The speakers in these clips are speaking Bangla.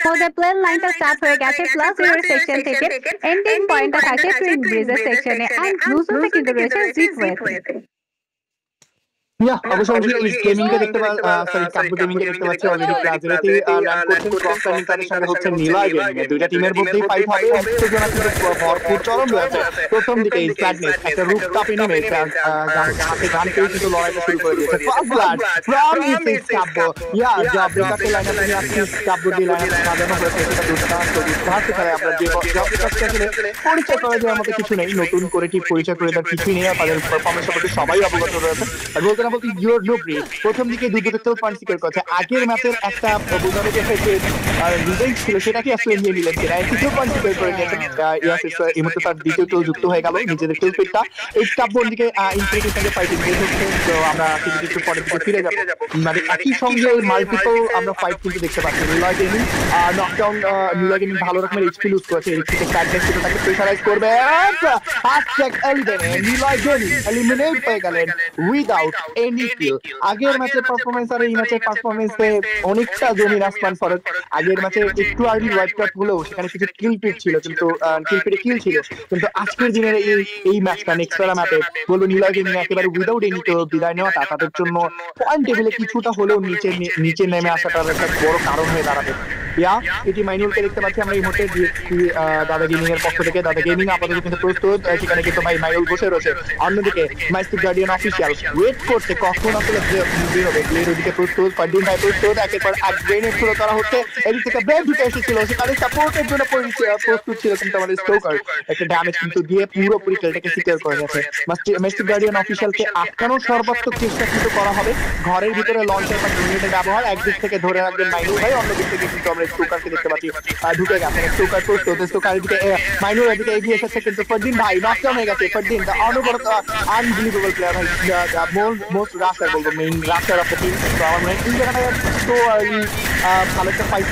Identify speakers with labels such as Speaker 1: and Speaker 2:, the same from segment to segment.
Speaker 1: মধ্যে প্লেন লাইনটা স্টার্ট হয়ে গেছে প্লাস জিরো সেকশন থেকে এন্ডিং পয়েন্টটা থাকছে টুইন ব্রিজের সেকশনে এন্ড ব্লু জোনটা কিন্তু রয়েছে জিপ ওয়েতে।
Speaker 2: অবশ্যই এই গেমিং কে দেখতে সরি কাব্য গেমিং কে দেখতে পাচ্ছি অলরেডি প্রাজুরাতে ল্যান্ড করছেন ক্রস লাইনিং তাদের সঙ্গে হচ্ছে নীলা গেমিং এর দুইটা টিমের মধ্যেই ফাইট হবে উত্তেজনা কিন্তু ভরপুর চরম রয়েছে প্রথম দিকে এই স্ল্যাডনেস একটা রুফ টপে নেমে হাতে গান পেয়ে কিন্তু লড়াইটা শুরু করে দিয়েছে ফার্স্ট ব্লাড ফ্রম ইস কাব্য জব ব্রেকারকে লাইন আপে নিয়ে আসছে কাব্য দিয়ে লাইন আপে সাজানো হয়েছে এটা দুর্দান্ত খেলে আমরা যে জব ব্রেকারকে আসলে পরিচয় করে দেওয়ার মতো কিছু নেই নতুন করে ঠিক পরিচয় করে দেওয়ার কিছুই নেই তাদের পারফরমেন্স সম্পর্কে সবাই অবগত রয়েছে আর বলতে ইউর নো ব্রেক প্রথম দিকে দুটো পয়েন্ট সিকিউর করছে আগের ম্যাচের একটা বোঝানো গেছে যে রিভেঞ্জ ছিল সেটাকে আসলে নিয়ে নিলেন কিনা তৃতীয় পয়েন্ট সিকিউর করে নিয়েছেন ইয়াসিস এই মুহূর্তে তার দ্বিতীয় টোল যুক্ত হয়ে গেল নিজেদের টোল ফিটটা এই কাব্যর দিকে ইনফিনিটির সঙ্গে ফাইটিং হচ্ছে তো আমরা কিছু পরের দিকে ফিরে যাবো মানে একই সঙ্গে মাল্টিপল আমরা ফাইট কিন্তু দেখতে পাচ্ছি Niloy gaming knockdown Niloy gaming ভালো রকমের এইচপি লুজ করেছে এইচপিতে স্ট্যাটনেস ছিল তাকে প্রেসারাইজ করবে হ্যাশট্যাগ এলিভেনে নিলয় গেমিং এলিমিনেট হয়ে গেলেন উইদাউট এনি কিল আগের ম্যাচের পারফরমেন্স আর এই ম্যাচের পারফরমেন্সে অনেকটা জমির আসমান ফরক আগের ম্যাচে একটু আর্লি ওয়াইড কাট হলেও সেখানে কিছু কিল পিট ছিল কিন্তু কিল ছিল কিন্তু আজকের দিনের এই ম্যাচটা নেক্সট ম্যাচে বলবো নিলয় গেমিং একেবারে উইদাউট এনি কেউ বিদায় নেওয়াটা তাদের জন্য পয়েন্ট টেবিলে কিছুটা হলেও নিচে নেমে আসাটার একটা বড় কারণ হয়ে দাঁড়াবে এটি মাইনুলকে দেখতে পাচ্ছি আমরা এই মুহূর্তে দাদা গেমিং এর পক্ষ থেকে দাদা গেমিং আপাতত কিন্তু প্রস্তুত সেখানে কিন্তু ভাই মাইনুল বসে রয়েছে অন্যদিকে মাইস্টিক গার্ডিয়ান অফিসিয়াল ওয়েট করছে কখন আসলে বের হবে প্লের ওদিকে প্রস্তুত ফার্দিন ভাই প্রস্তুত একের পর এক গ্রেনেড শুরু করা হচ্ছে এদিক থেকে ব্রেক ঢুকে এসেছিল সেখানে সাপোর্টের জন্য প্রস্তুত ছিল কিন্তু আমাদের স্টোকার একটা ড্যামেজ কিন্তু দিয়ে পুরোপুরি খেলটাকে সিকিউর করে গেছে মাইস্টিক গার্ডিয়ান অফিসিয়ালকে আটকানোর সর্বাত্মক চেষ্টা কিন্তু করা হবে ঘরের ভিতরে লঞ্চার বা গ্রেনেডের ব্যবহার একদিক থেকে ধরে রাখবেন মাইনুল ভাই অন্যদিক থেকে কিন্তু আমরা স্টোকারকে দেখতে পাচ্ছি ঢুকে গেছে স্টোকার প্রস্তুত স্টোকার এদিকে মাইনুল এদিকে এগিয়ে এসেছে কিন্তু ফার্দিন ভাই নকডাউন হয়ে গেছে ফার্দিন দ্য অনবরত আনবিলিভেবল প্লেয়ার ভাই মোস্ট রাশার বলবো main rusher of the team তো আমার মনে হয় এই জায়গাটায় তো ভালো একটা ফাইট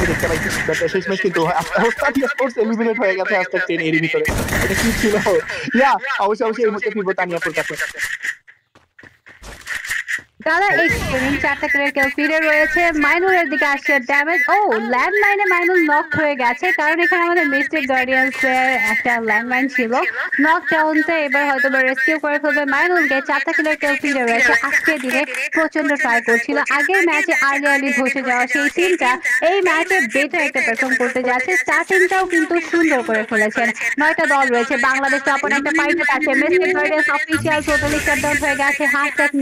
Speaker 2: দেখতে পাইছি শেষমেশ কিন্তু হোস্টাটিয়া স্পোর্টস এলিমিনেট হয়ে গেছে আজকে 10 এর ভিতরে এটা কি ছিল অবশ্যই এই মুহূর্তে ফিরবো তানিয়াপুর কাছে
Speaker 1: দাদা এক্সপেরিয়েন্স চারটা ক্লিয়ার কিল ফিরে রয়েছে মাইনুলের দিকে আসছে ড্যামেজ ল্যান্ডমাইনে মাইনুল নক হয়ে গেছে কারণ এখানে আমাদের মিস্টিক গার্ডিয়ান্স এর একটা ল্যান্ডমাইন ছিল নকডাউনতে এবার হয়তো রেস্কিউ করে ফেলবে মাইনুলকে চারটা ক্লিয়ার কিল ফিরে রয়েছে আজকের দিনে প্রচন্ড ট্রাই করছিল আগের ম্যাচে আর্লি ধসে যাওয়া সেই টিমটা এই ম্যাচে বেটার একটা পারফর্ম করতে যাচ্ছে স্টার্টিংটাও কিন্তু সুন্দর করে ফেলেছেন 9টা দল রয়েছে বাংলাদেশ টপ একটা ফাইটে আছে mystic guardians official totally shutdown হয়ে গেছে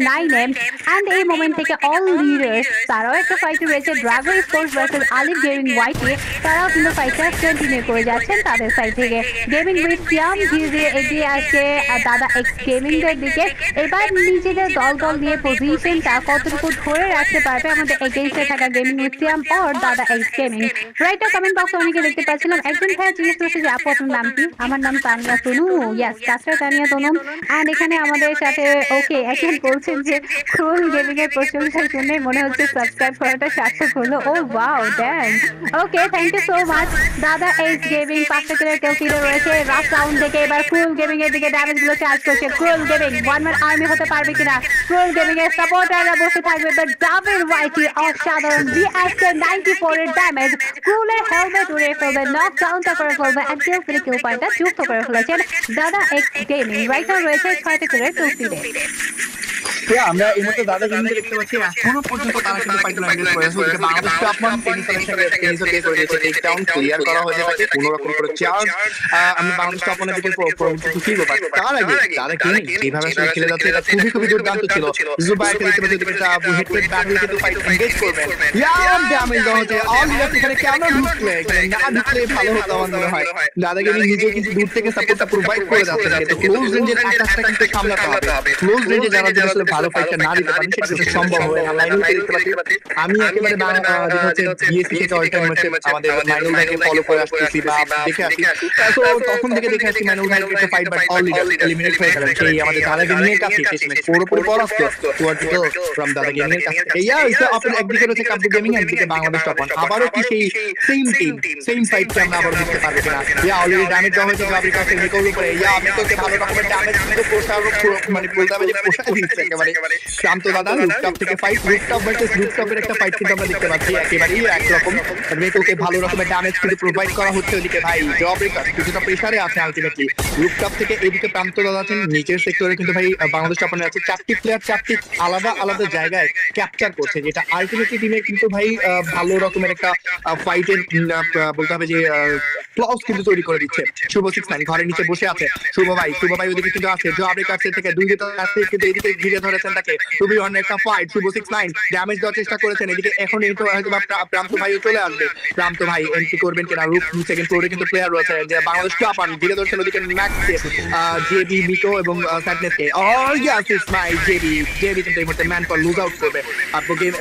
Speaker 1: #9M and এই মোমেন্ট থেকে অল লিডার্স তারাও একটা ফাইটে রয়েছে ড্রাগন স্পোর্টস ভার্সেস আলিফ গেমিং ওয়াইটি তারাও কিন্তু ফাইটটা কন্টিনিউ করে যাচ্ছেন তাদের সাইড থেকে গেমিং উইথ সিয়াম ধীরে ধীরে এগিয়ে আসছে দাদা এক্স গেমিং এর দিকে এবার নিজেদের দল নিয়ে পজিশনটা কতটুকু ধরে রাখতে পারবে আমাদের এগেইনস্টে থাকা গেমিং উইথ সিয়াম অর দাদা এক্স গেমিং রাইট কমেন্ট বক্সে অনেকে দেখতে পাচ্ছিলাম একজন ভাই জিজ্ঞেস করেছে যে আপু আপনার নাম কি আমার নাম তানিয়া তনু ইয়েস কাসরা তানিয়া তনু এন্ড এখানে আমাদের সাথে ওকে একজন বলছেন যে ক্রোল গেমিং এর প্রশংসার জন্য মনে হচ্ছে সাবস্ক্রাইব করাটা সার্থক হলো ও wow damn okay thank you so much দাদা এক্স গেমিং পাঁচটা ক্লিয়ার কিল ফিরে রয়েছে লাস্ট রাউন্ড থেকে এবার ক্রোল গেমিং এর দিকে ড্যামেজ গুলো চার্জ করছে crawl gaming one man army হতে পারবে কিনা ক্রোল গেমিং এর সাপোর্টাররা বসে থাকবে বাট ডাবল ওয়াইটি অসাধারণ ডিএসকে 94 এর ড্যামেজ ক্রোলের হেলমেট উড়িয়ে ফেলবে নকডাউনটা করে ফেলবে এন্ড কিল ফ্রি কিল পয়েন্টটা যুক্ত করে ফেলেছেন দাদা এক্স গেমিং রাইট নাও রয়েছে 6টা ক্লিয়ার কিল ফিরে
Speaker 2: আমরা এই মুহূর্তে দাদা গেমিং দেখতে পাচ্ছি এখনো পর্যন্ত তারা কিন্তু ফাইট লাইন করেছে ওদিকে বাংলাদেশ আপমান টেনিসের করে দিয়েছে টেকডাউন ক্লিয়ার করা হয়েছে তাকে কোনো রকম করে চার্জ আমি বাংলাদেশ আপমানের দিকে পরবর্তী ফিরবো তার আগে দাদা গেমিং এইভাবে আসলে খেলে যাচ্ছে এটা খুবই দুর্দান্ত ছিল জুবাইর দেখতে পাচ্ছি ওদিকে হেডসেট ব্যাটল কিন্তু ফাইট এনগেজ করবেন ড্যামেজ হচ্ছে অলরেডি এখানে কেন ঢুকলে এখানে না ঢুকলে ভালো হতো আমার মনে হয় দাদা গেমিং নিজে কিন্তু দূর থেকে সাপোর্টটা প্রোভাইড করে যাচ্ছে এটা ক্লোজ রেঞ্জের অ্যাটাকটা কিন্তু সামলাতে হবে ক্লোজ রেঞ্জে যারা আসলে ভালো ফাইটটা না দিতে পারেন সেটা কিন্তু সম্ভব হয় না লাইনুল দেখতে পাচ্ছি আমি একেবারে যেটা হচ্ছে বিএসসি থেকে অল্টারনেটিভ আমাদের মাইনুল ভাইকে ফলো করে আসতেছি বা দেখে আসি তো তখন থেকে দেখে আসি মাইনুল ভাই একটা fight but all leader eliminate হয়ে গেল সেই আমাদের দাদা গেমিং এর কাছে শেষমেশ পুরোপুরি পরাস্ত টুয়ার্ডস গো ফ্রম দাদা গেমিং এর কাছে ইয়া ইস আপনি একদিকে রয়েছে কাব্য গেমিং একদিকে বাংলাদেশ টপ আবারও কি সেই সেম টিম সেম ফাইট আমরা আবার দেখতে পারবে কিনা ইয়া অলরেডি ড্যামেজ দেওয়া হয়েছে গ্রাফিক কাছে রিকভারি করে ইয়া আমি তো ভালো রকমের ড্যামেজ কিন্তু পোস্টার মানে বলতে হবে যে পোস্টার দিচ্ছে একেবারে একেবারে শান্ত দাদা রুফটপ থেকে ফাইট, রুফটপ ভার্সেস রুফটপের একটা ফাইট কিন্তু আমরা দেখতে পাচ্ছি একেবারেই একরকম। রেকোকে ভালো রকমের ড্যামেজ কিন্তু প্রোভাইড করা হচ্ছে ওদিকে ভাই জব ব্রেকার কিছুটা প্রেসারে আছে আলটিমেটলি। রুফটপ থেকে এদিকে প্রান্ত দাদা আছেন নিচের সেক্টরে কিন্তু ভাই বাংলাদেশ টপারে আছে, 4টি প্লেয়ার 4টি আলাদা আলাদা জায়গায় ক্যাপচার করছে, যেটা আলটিমেটলি টিমের কিন্তু ভাই ভালো রকমের একটা ফাইটের বলতে হবে যে ক্লজ কিন্তু তৈরি করে দিচ্ছে। শুভ 69 ঘরের নিচে বসে আছে, শুভ ভাই ওদিকে কিন্তু আছে জব ব্রেকার থেকে দুই দিকে আছে কিন্তু এদিকে ঘিরে ধরেছেন তাকে, খুবই অন্য একটা ফাইট। শুভ 69 ড্যামেজ দেওয়ার চেষ্টা করেছেন, এদিকে এখন কিন্তু হয়তো প্রান্ত ভাইও চলে আসবে, প্রান্ত ভাই এন্ট্রি করবেন কিনা। রুফ সেকেন্ড ফ্লোরে কিন্তু প্লেয়ার রয়েছে যে বাংলাদেশ টপার ঘিরে ধরছেন ওদিকে ম্যাক্সকে, জেবি মিকো এবং স্যাডনেসকে। ইয়াস ইটস মাই জেবি কিন্তু এই মুহূর্তে ম্যান ফর লুজ আউট করবে, আর গেম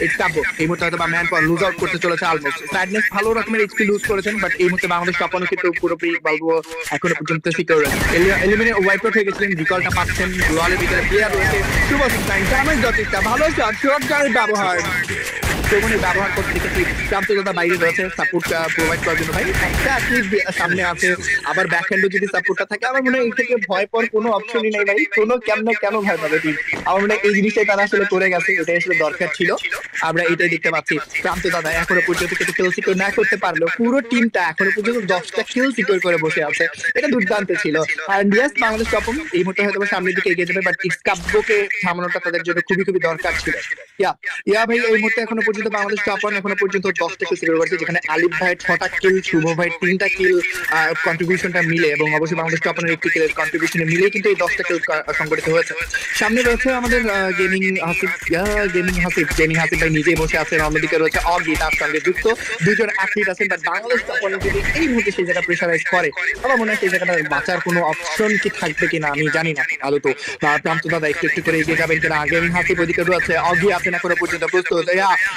Speaker 2: এক্সটাবো এই মুহূর্তে হয়তো ম্যান ফর লুজ আউট করতে চলেছে অলমোস্ট। স্যাডনেস ভালো রকমের এইচপি লুজ করেছেন, বাট এই মুহূর্তে বাংলাদেশ টপারও কিন্তু পুরোপুরি বলবো এখনো পর্যন্ত সিকিউর আছে। এলিমিনেট ওয়াইপ আউট হয়ে গেছিলেন, রিকলটা পাচ্ছেন, গ্লোয়ালের ভিতরে প্লেয়ার রয়েছে। শুভ 69 ড্যামেজ যথেষ্ট ভালো শট গানের ব্যবহার ব্যবহার করতে দেখেছি। প্রান্ত দাদা বাইরে রয়েছে সাপোর্ট প্রোভাইড করার জন্য, ভাই একটা অ্যাটলিস্ট সামনে আছে, আবার ব্যাক হ্যান্ডে যদি সাপোর্টটা থাকে আমার মনে হয় এই থেকে ভয় পাওয়ার কোনো অপশনই নেই ভাই, কোনো কেন ভয় পাবে টিম। আমার মনে হয় এই জিনিসটাই তারা আসলে করে গেছে, এটাই আসলে দরকার ছিল, আমরা এটাই দেখতে পাচ্ছি। প্রান্ত দাদা এখনো পর্যন্ত কিন্তু কিল সিকিউর না করতে পারলেও পুরো টিমটা এখনো পর্যন্ত 10টা কিল সিকিউর করে বসে আছে, এটা দুর্দান্ত ছিল। আর ইয়েস বাংলাদেশ টপম এই মুহূর্তে হয়তো সামনের দিকে এগিয়ে যাবে, বাট ইসকাব্যকে থামানোটা তাদের জন্য খুবই দরকার ছিল। ইয়া ভাই এই মুহূর্তে এখনো পর্যন্ত বাংলাদেশ টপ এখনো পর্যন্ত 10টা কিল সিকিউর করেছে, যেখানে আলিফ ভাই 6টা কিল, শুভ ভাই 3টা কিল কন্ট্রিবিউশনটা মিলে, এবং অবশ্যই বাংলাদেশ টপের একটি কিলের কন্ট্রিবিউশনে মিলে কিন্তু এই 10টা কিল সংগঠিত হয়েছে। সামনে রয়েছে আমাদের গেমিং হাসিফ ভাই নিজেই বসে আছেন, অন্যদিকে রয়েছে অগি তার সঙ্গে যুক্ত দুজন অ্যাথলিট আছেন, বাট বাংলাদেশ টপ যদি এই মুহূর্তে সেই জায়গা প্রেসারাইজ করে আমার মনে হয় সেই জায়গাটা বাঁচার কোনো অপশন কি থাকবে কিনা আমি জানি না। আলো তো প্রান্ত দাদা একটু করে এগিয়ে যাবেন কিনা, গেমিং হাসিফ ওদিকে রয়েছে, অগি আছেন এখনো পর্যন্ত প্রস্তুত,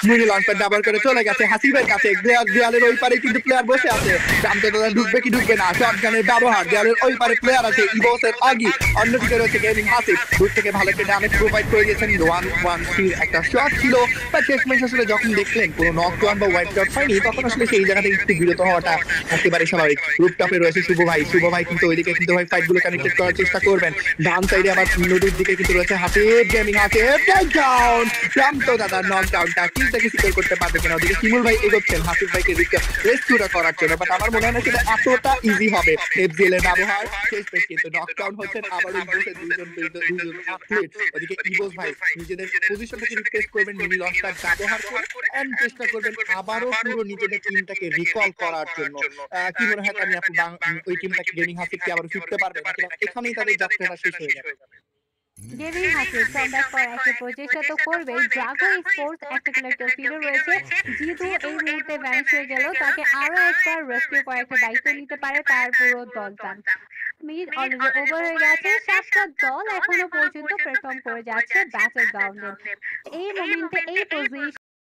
Speaker 2: মিনি লঞ্চপ্যাড ব্যবহার করে চলে গেছে হাসিফের কাছে, দেয়ালের ওই পারে কিন্তু প্লেয়ার বসে আছে, প্রান্ত দাদা ঢুকবে কি ঢুকবে না, শটগানের ব্যবহার, দেয়ালের ওই পারে প্লেয়ার আছে ইবোসের অগি, অন্যদিকে রয়েছে গেমিং হাসিফ, দূর থেকে ভালো একটা ড্যামেজ প্রোভাইড করে দিয়েছেন। 1-1 একটা শট ছিল, বাট শেষমেশ আসলে যখন দেখলেন কোনো নকডাউন বা ওয়াইপ আউট হয়নি তখন আসলে সেই জায়গা থেকে একটু বিরত হওয়াটা একেবারে স্বাভাবিক। রুফটপে রয়েছে শুভ ভাই কিন্তু ওইদিকে কিন্তু ভাই ফাইট গুলো কানেক্টেড করার চেষ্টা করবেন, ডান সাইডে আবার নদীর দিকে কিন্তু রয়েছে হাসিফ, গেমিং হাসিফ ডাউন, প্রান্ত দাদা নকডাউনটা কিলটাকে সিকিউর করতে পারবে কিনা, ওদিকে শিমুল ভাই এগোচ্ছেন হাসিফ ভাইকে রেস্কিউটা করার জন্য, বাট আমার মনে হয় না সেটা এতটা ইজি হবে। এফজিএল এর ব্যবহার শেষমেশ কিন্তু নকডাউন হচ্ছেন আবার বসে দুজন অ্যাথলিট, ওদিকে ইবোস ভাই নিজেদের পজিশনটাকে রিপ্লেস করবেন, মিনি লঞ্চটা ব্যবহার করে এন্ড চেষ্টা করবেন আবারও পুরো নিজেদের টিমটাকে রিকল করার জন্য। কি মনে হয় আপনি ওই টিমটাকে গেমিং হাসিফ কি আবার ফিরতে পারবে নাকি এখানেই তাদের যাত্রাটা শেষ হয়ে যাবে?
Speaker 1: গেমিং হাসিফ কামব্যাক করার একটা প্রচেষ্টা তো করবেই, ড্রাগন স্পোর্টস একটা কিলার ফিরে রয়েছে, যেহেতু এই মুহূর্তে ভ্যানিশ হয়ে গেল তাকে আরো একবার রেস্কিউ করার একটা দায়িত্ব নিতে পারে তার পুরো দলটা। মিনিট অলরেডি ওভার হয়ে গেছে, 7টা দল এখনো পর্যন্ত পারফর্ম করে যাচ্ছে ব্যাটল গ্রাউন্ডে। এই মোমেন্টে এই পজিশন